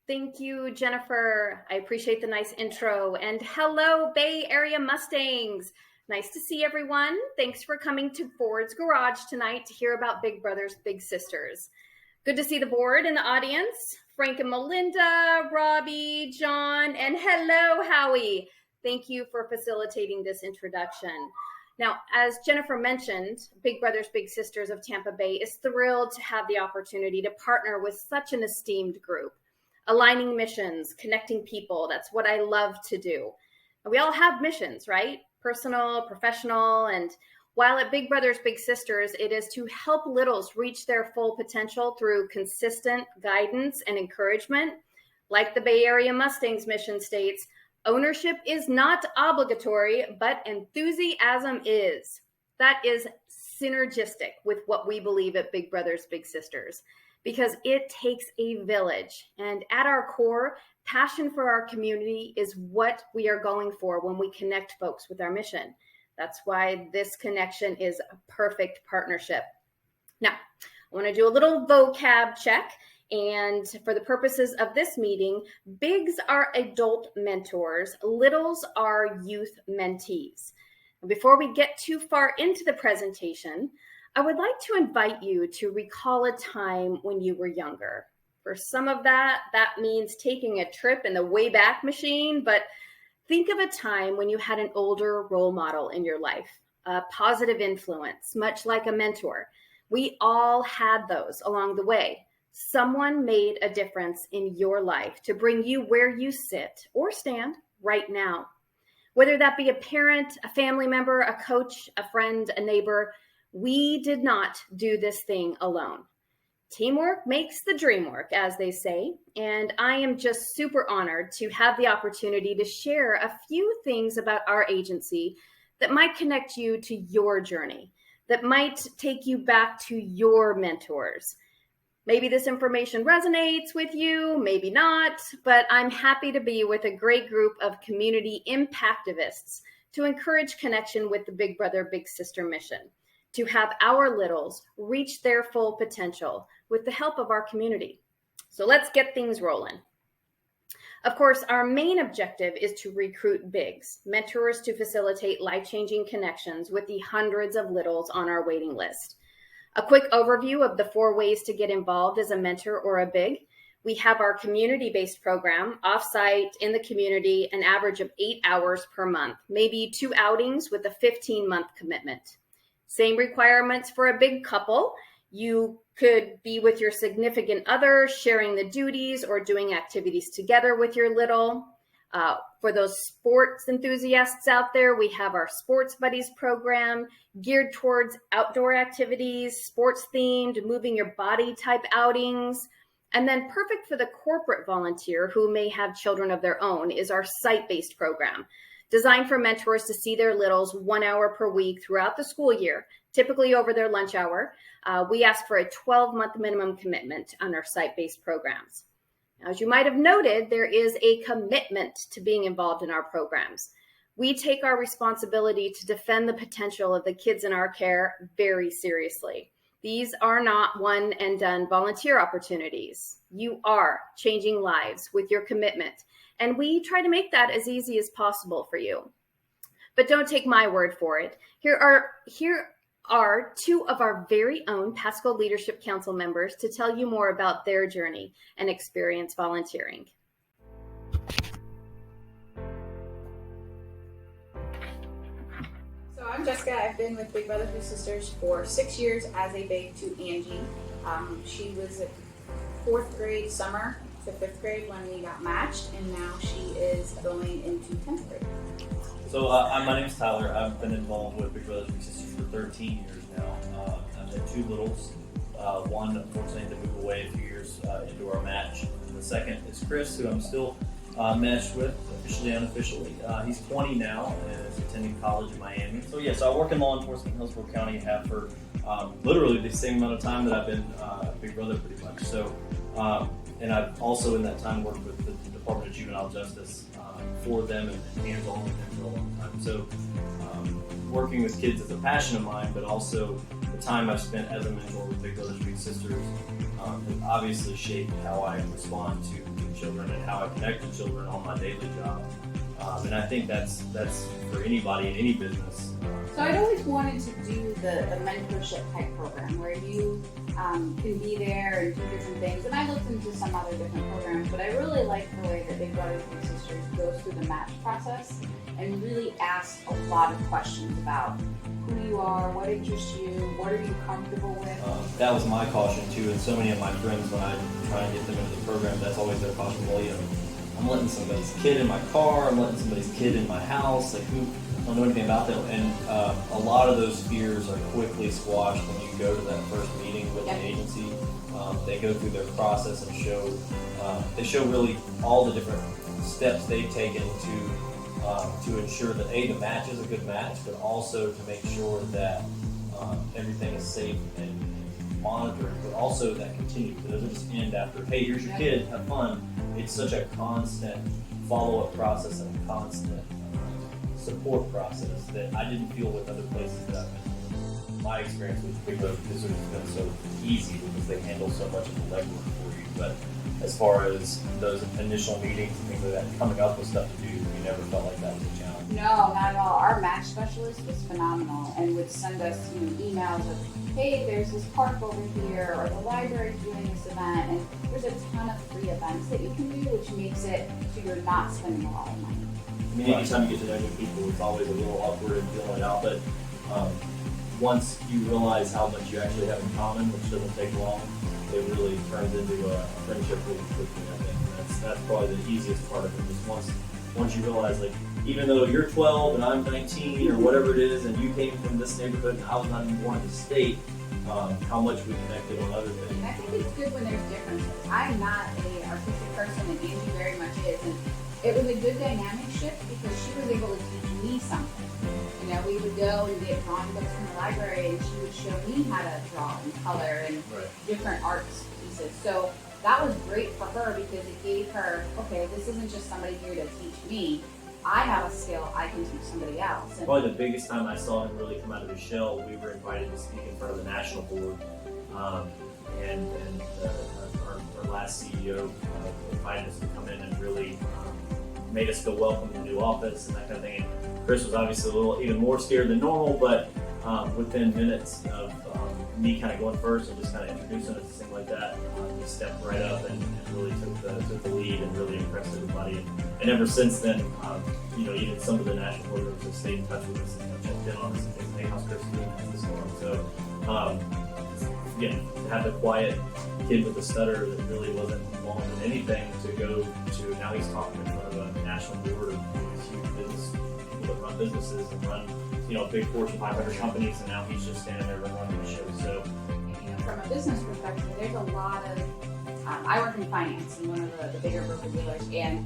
Thank you, Jennifer. I appreciate the nice intro. And hello, Bay Area Mustangs. Nice to see everyone. Thanks for coming to Ford's Garage tonight to hear about Big Brothers, Big Sisters. Good to see the board and the audience. Frank and Melinda, Robbie, John, and hello, Howie. Thank you for facilitating this introduction. Now, as Jennifer mentioned, Big Brothers, Big Sisters of Tampa Bay is thrilled to have the opportunity to partner with such an esteemed group. Aligning missions, connecting people, that's what I love to do. We all have missions, right? Personal, professional, and while at Big Brothers, Big Sisters, it is to help littles reach their full potential through consistent guidance and encouragement. Like the Bay Area Mustangs mission states, ownership is not obligatory, but enthusiasm is. That is synergistic with what we believe at Big Brothers, Big Sisters, because it takes a village. And at our core, passion for our community is what we are going for when we connect folks with our mission. That's why this connection is a perfect partnership. Now, I want to do a little vocab check. And for the purposes of this meeting, bigs are adult mentors, littles are youth mentees. Before we get too far into the presentation, I would like to invite you to recall a time when you were younger. For some of that means taking a trip in the Wayback Machine, but think of a time when you had an older role model in your life, a positive influence, much like a mentor. We all had those along the way. Someone made a difference in your life to bring you where you sit or stand right now. Whether that be a parent, a family member, a coach, a friend, a neighbor, we did not do this thing alone. Teamwork makes the dream work, as they say, and I am just super honored to have the opportunity to share a few things about our agency that might connect you to your journey, that might take you back to your mentors. Maybe this information resonates with you, maybe not, but I'm happy to be with a great group of community impactivists to encourage connection with the Big Brother, Big Sister mission, to have our littles reach their full potential with the help of our community. So let's get things rolling. Of course, our main objective is to recruit bigs, mentors to facilitate life-changing connections with the hundreds of littles on our waiting list. A quick overview of the 4 ways to get involved as a mentor or a big. We have our community-based program, off-site in the community, an average of 8 hours per month, maybe 2 outings with a 15-month commitment. Same requirements for a big couple. You could be with your significant other, sharing the duties or doing activities together with your little. For those sports enthusiasts out there, we have our Sports Buddies program geared towards outdoor activities, sports themed, moving your body type outings. And then perfect for the corporate volunteer who may have children of their own is our site-based program, designed for mentors to see their littles 1 hour per week throughout the school year, typically over their lunch hour. We ask for a 12-month minimum commitment on our site-based programs. Now, as you might have noted, there is a commitment to being involved in our programs. We take our responsibility to defend the potential of the kids in our care very seriously. These are not one and done volunteer opportunities. You are changing lives with your commitment, and we try to make that as easy as possible for you. But don't take my word for it. Here are 2 of our very own Pasco Leadership Council members to tell you more about their journey and experience volunteering. So I'm Jessica. I've been with Big Brothers Big Sisters for 6 years as a big to Angie. She was at 4th grade summer to 5th grade when we got matched, and now she is going into 10th grade. So my name's Tyler. I've been involved with Big Brothers Big Sisters for 13 years now. I've had 2 littles. One, unfortunately, had to move away a few years into our match. And the second is Chris, who I'm still meshed with, officially, unofficially. He's 20 now and is attending college in Miami. So yeah, so I work in law enforcement in Hillsborough County and have for literally the same amount of time that I've been Big Brother, pretty much. So, and I've also in that time worked with the Department of Juvenile Justice for them and hands-on with them for a long time. So working with kids is a passion of mine, but also the time I've spent as a mentor with Big Brothers Big Sisters has obviously shaped how I respond to children and how I connect to children on my daily job. And I think that's for anybody in any business. So I'd always wanted to do the mentorship type program where you can be there and do different things. And I looked into some other different programs, but I really like the way that Big Brothers Big Sisters goes through the match process and really asks a lot of questions about who you are, what interests you, what are you comfortable with. That was my caution too, and so many of my friends, when I try and get them into the program, that's always their caution. Well, I'm letting somebody's kid in my car, I'm letting somebody's kid in my house, like who, I don't know anything about them. And a lot of those fears are quickly squashed when you go to that first meeting with the agency. They go through their process and they show really all the different steps they've taken to ensure that the match is a good match, but also to make sure that everything is safe and monitored, but also that continues. It doesn't just end after, hey, here's your kid, have fun. It's such a constant follow-up process and a constant support process that I didn't feel with other places that I've been. My experience with Big Brother has been so easy because they handle so much of the legwork for you. But as far as those initial meetings and things like that, coming up with stuff to do, you never felt like that was a challenge. No, not at all. Our match specialist was phenomenal and would send us emails of, hey, there's this park over here, or the library's doing this event, and there's a ton of free events that you can do, which makes it so you're not spending a lot of money. I mean, anytime you get to know new people, it's always a little awkward and feeling out, but once you realize how much you actually have in common, which doesn't take long, it really turns into a friendship really quickly, I think. And that's probably the easiest part of it, is once you realize, like, even though you're 12 and I'm 19 or whatever it is, and you came from this neighborhood and I was not even born in the state, how much we connected on other things. And I think it's good when there's differences. I'm not an artistic person, and Angie very much is. And it was a good dynamic shift because she was able to teach me something. We would go and get drawing books from the library, and she would show me how to draw and color and different art pieces. So that was great for her because it gave her, okay, this isn't just somebody here to teach me. I have a skill, I can teach somebody else. And probably the biggest time I saw him really come out of his shell, we were invited to speak in front of the national board, and our last CEO invited us to come in and really made us feel welcome in the new office and that kind of thing. And Chris was obviously a little even more scared than normal, but within minutes of me kind of going first and just kind of introducing us and things like that, he stepped right up and really took the lead and really impressed everybody. And ever since then, even some of the national programs have stayed in touch with us and checked in on us and things. Hey, how's Chris doing? How's this going? So, again, to have the quiet kid with the stutter that really wasn't involved in anything to go to now he's talking in front of a national board of huge business people that run businesses and run big Fortune 500 companies, and now he's just standing there running the show. So, from a business perspective, there's a lot of. I work in finance in one of the bigger broker dealers, and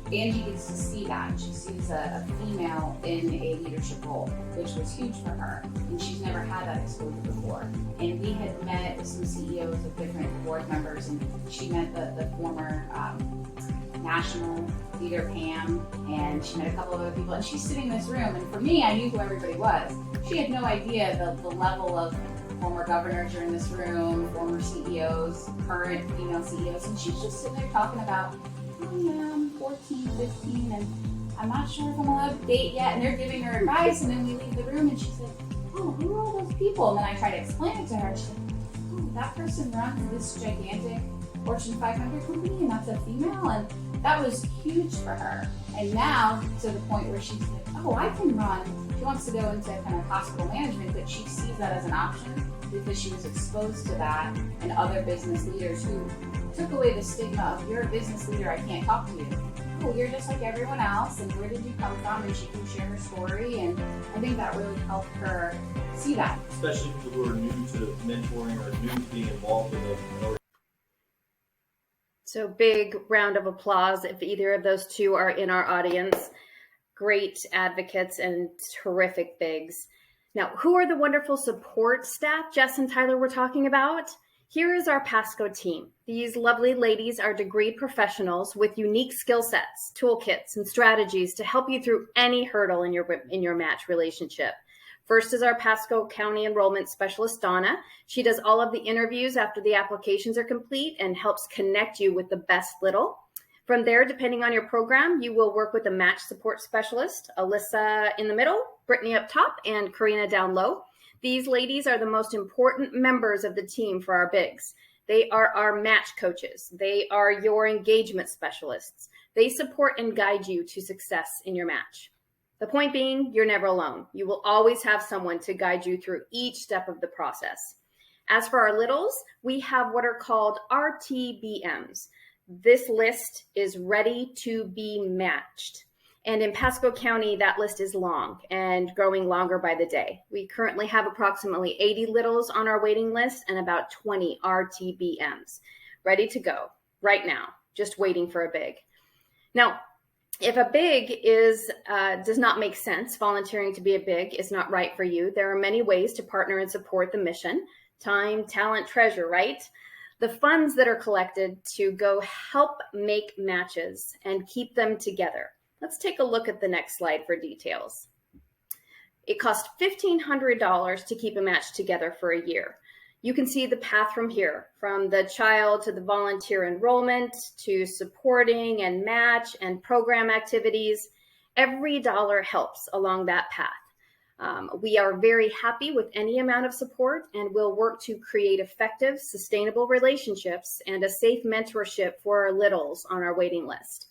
Angie gets to see that. She sees a female in a leadership role, which was huge for her, and she's never had that exposure before. And we had met with some CEOs of different board members, and she met the former national leader, Pam, and she met a couple of other people, and she's sitting in this room, and for me, I knew who everybody was. She had no idea the level of former governors are in this room, former CEOs, current female CEOs, and she's just sitting there talking about, oh yeah, I'm 14, 15, and I'm not sure if I'm allowed to date yet, and they're giving her advice, and then we leave the room, and she said, oh, who are all those people? And then I tried to explain it to her, and she said, oh, that person runs this gigantic Fortune 500 company, and that's a female, and that was huge for her. And now, to the point where she's like, oh, I can run. She wants to go into kind of hospital management, but she sees that as an option because she was exposed to that and other business leaders who took away the stigma of, you're a business leader, I can't talk to you. Oh, you're just like everyone else, and where did you come from? And she can share her story, and I think that really helped her see that. Especially people who are new to mentoring or new to being involved with a So big round of applause if either of those two are in our audience. Great advocates and terrific bigs. Now, who are the wonderful support staff Jess and Tyler were talking about? Here is our Pasco team. These lovely ladies are degreed professionals with unique skill sets, toolkits, and strategies to help you through any hurdle in your match relationship. First is our Pasco County Enrollment Specialist, Donna. She does all of the interviews after the applications are complete and helps connect you with the best little. From there, depending on your program, you will work with a match support specialist, Alyssa in the middle, Brittany up top, and Karina down low. These ladies are the most important members of the team for our bigs. They are our match coaches. They are your engagement specialists. They support and guide you to success in your match. The point being, you're never alone. You will always have someone to guide you through each step of the process. As for our littles, we have what are called RTBMs. This list is ready to be matched. And in Pasco County, that list is long and growing longer by the day. We currently have approximately 80 littles on our waiting list and about 20 RTBMs ready to go right now, just waiting for a big. Now, if a big does not make sense, volunteering to be a big is not right for you, there are many ways to partner and support the mission. Time, talent, treasure, right? The funds that are collected to go help make matches and keep them together. Let's take a look at the next slide for details. It costs $1,500 to keep a match together for a year. You can see the path from here, from the child to the volunteer enrollment to supporting and match and program activities. Every dollar helps along that path. We are very happy with any amount of support and will work to create effective, sustainable relationships and a safe mentorship for our littles on our waiting list.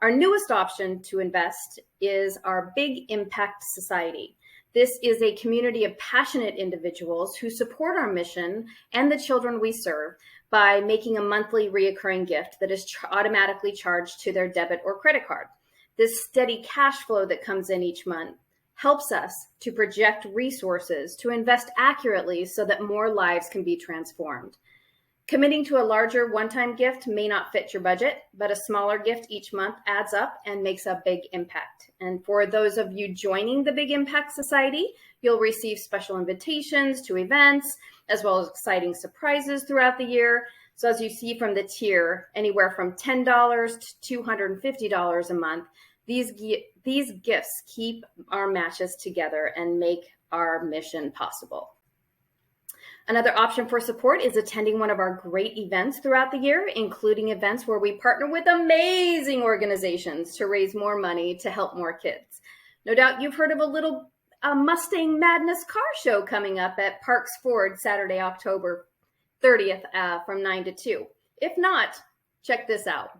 Our newest option to invest is our Big Impact Society. This is a community of passionate individuals who support our mission and the children we serve by making a monthly reoccurring gift that is automatically charged to their debit or credit card. This steady cash flow that comes in each month helps us to project resources to invest accurately so that more lives can be transformed. Committing to a larger one-time gift may not fit your budget, but a smaller gift each month adds up and makes a big impact. And for those of you joining the Big Impact Society, you'll receive special invitations to events, as well as exciting surprises throughout the year. So as you see from the tier, anywhere from $10 to $250 a month, these gifts keep our matches together and make our mission possible. Another option for support is attending one of our great events throughout the year, including events where we partner with amazing organizations to raise more money to help more kids. No doubt you've heard of a Mustang Madness Car Show coming up at Parks Ford Saturday, October 30th from 9 to 2. If not, check this out.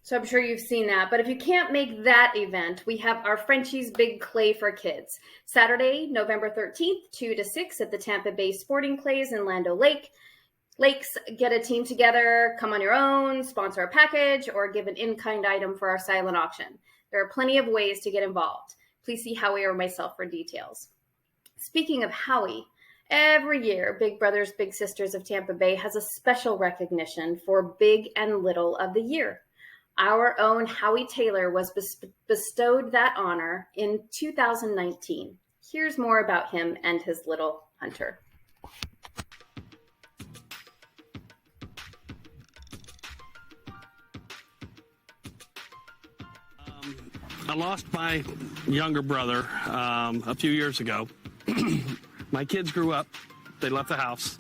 So I'm sure you've seen that, but if you can't make that event, we have our Frenchie's Big Clay for Kids. Saturday, November 13th, 2 to 6 at the Tampa Bay Sporting Clays in Lando Lakes. Get a team together, come on your own, sponsor a package, or give an in-kind item for our silent auction. There are plenty of ways to get involved. Please see Howie or myself for details. Speaking of Howie, every year, Big Brothers Big Sisters of Tampa Bay has a special recognition for Big and Little of the Year. Our own Howie Taylor was bestowed that honor in 2019. Here's more about him and his little hunter. I lost my younger brother a few years ago. My kids grew up. They left the house.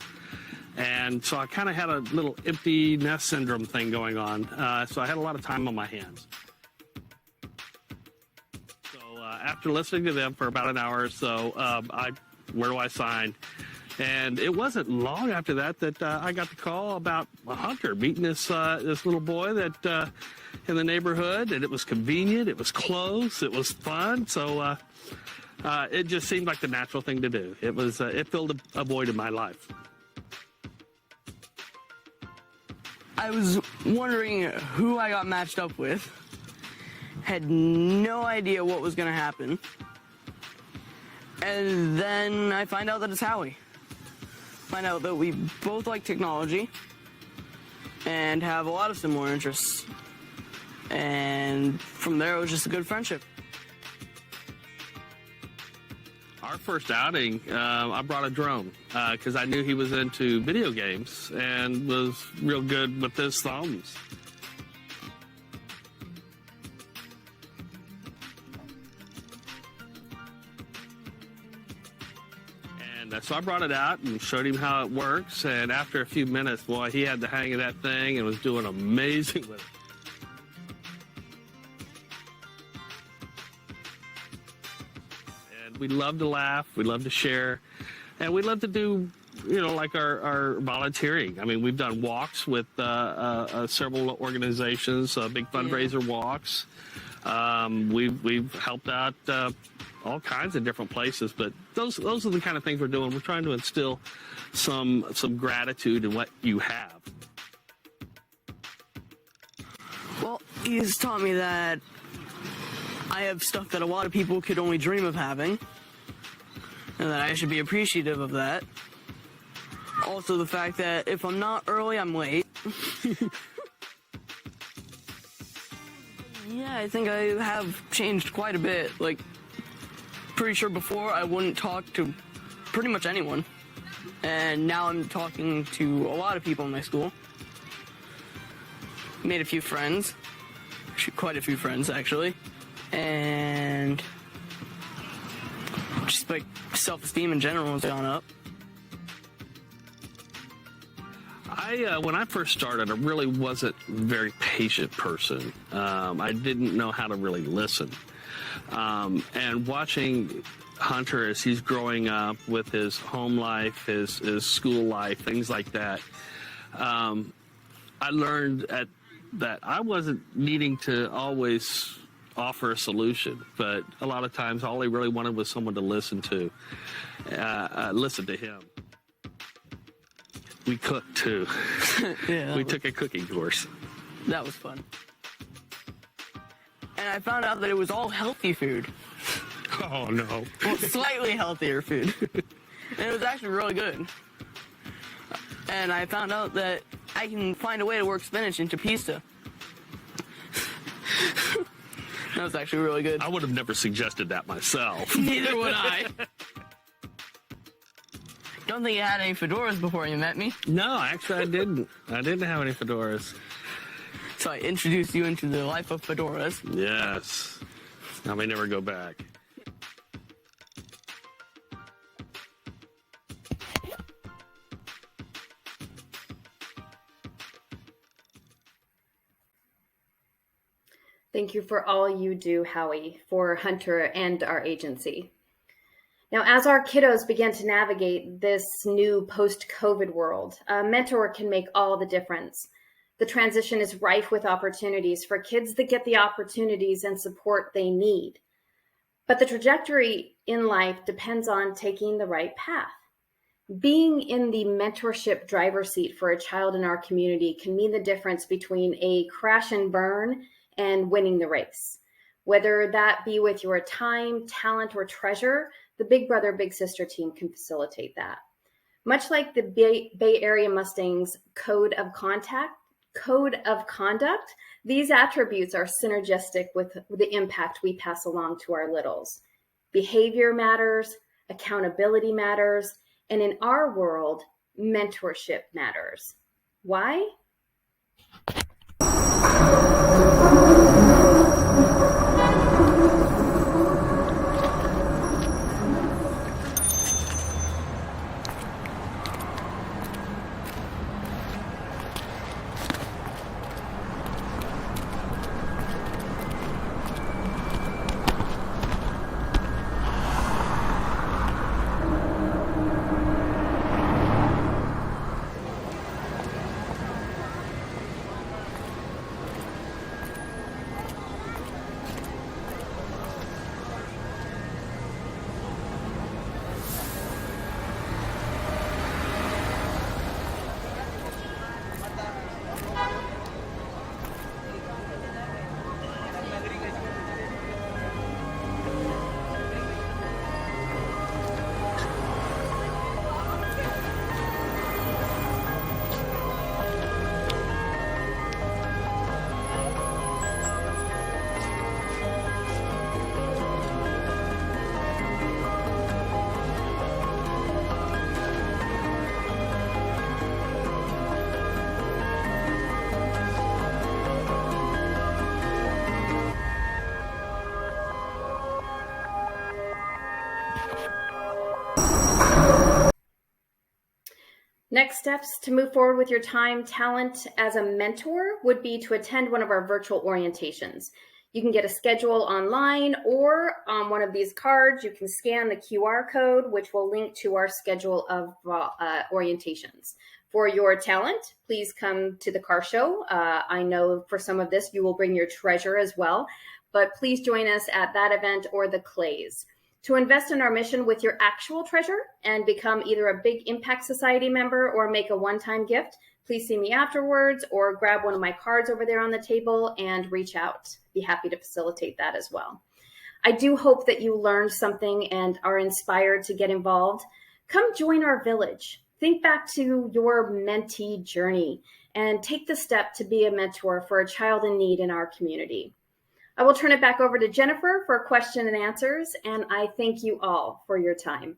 And so I kind of had a little empty nest syndrome thing going on. So I had a lot of time on my hands. So after listening to them for about an hour or so, I Where do I sign? And it wasn't long after that I got the call about a hunter meeting this little boy that in the neighborhood, and it was convenient, it was close, it was fun. So it just seemed like the natural thing to do. It filled a void in my life. I was wondering who I got matched up with. Had no idea what was going to happen. And then I find out that it's Howie. Find out that we both like technology and have a lot of similar interests. And from there, it was just a good friendship. Our first outing, I brought a drone because I knew he was into video games and was real good with his thumbs. And so I brought it out and showed him how it works. And after a few minutes, boy, he had the hang of that thing and was doing amazing with it. We love to laugh, we love to share, and we love to do, like our volunteering. I mean, we've done walks with several organizations, big fundraiser walks. We've helped out all kinds of different places, but those are the kind of things we're doing. We're trying to instill some gratitude in what you have. Well, he's taught me that I have stuff that a lot of people could only dream of having, and that I should be appreciative of that. Also, the fact that if I'm not early, I'm late. Yeah, I think I have changed quite a bit. Like, pretty sure before I wouldn't talk to pretty much anyone, and now I'm talking to a lot of people in my school. Made a few friends, quite a few friends actually. And just like self-esteem in general has gone up. When I first started, I really wasn't a very patient person. I didn't know how to really listen. And watching Hunter as he's growing up with his home life, his school life, things like that, I learned that I wasn't needing to always offer a solution, but a lot of times all he really wanted was someone to listen to him. We cooked too. Yeah, we took a cooking course. That was fun. And I found out that it was all healthy food. Oh no. Well, slightly healthier food. And it was actually really good. And I found out that I can find a way to work spinach into pizza. That was actually really good. I would have never suggested that myself. Neither would I. Don't think you had any fedoras before you met me. No, actually I didn't. I didn't have any fedoras. So I introduced you into the life of fedoras. Yes. I may never go back. Thank you for all you do, Howie, for Hunter and our agency. Now, as our kiddos begin to navigate this new post-COVID world, a mentor can make all the difference. The transition is rife with opportunities for kids that get the opportunities and support they need. But the trajectory in life depends on taking the right path. Being in the mentorship driver's seat for a child in our community can mean the difference between a crash and burn and winning the race. Whether that be with your time, talent, or treasure, the Big Brother, Big Sister team can facilitate that. Much like the Bay Area Mustangs Code of Conduct, these attributes are synergistic with the impact we pass along to our littles. Behavior matters, accountability matters, and in our world, mentorship matters. Why? Next steps to move forward with your time, talent as a mentor would be to attend one of our virtual orientations. You can get a schedule online or on one of these cards. You can scan the QR code, which will link to our schedule of orientations. For your talent, please come to the car show. I know for some of this, you will bring your treasure as well, but please join us at that event or the Clays. To invest in our mission with your actual treasure and become either a Big Impact Society member or make a one-time gift, please see me afterwards or grab one of my cards over there on the table and reach out. Be happy to facilitate that as well. I do hope that you learned something and are inspired to get involved. Come join our village. Think back to your mentee journey and take the step to be a mentor for a child in need in our community. I will turn it back over to Jennifer for question and answers, and I thank you all for your time.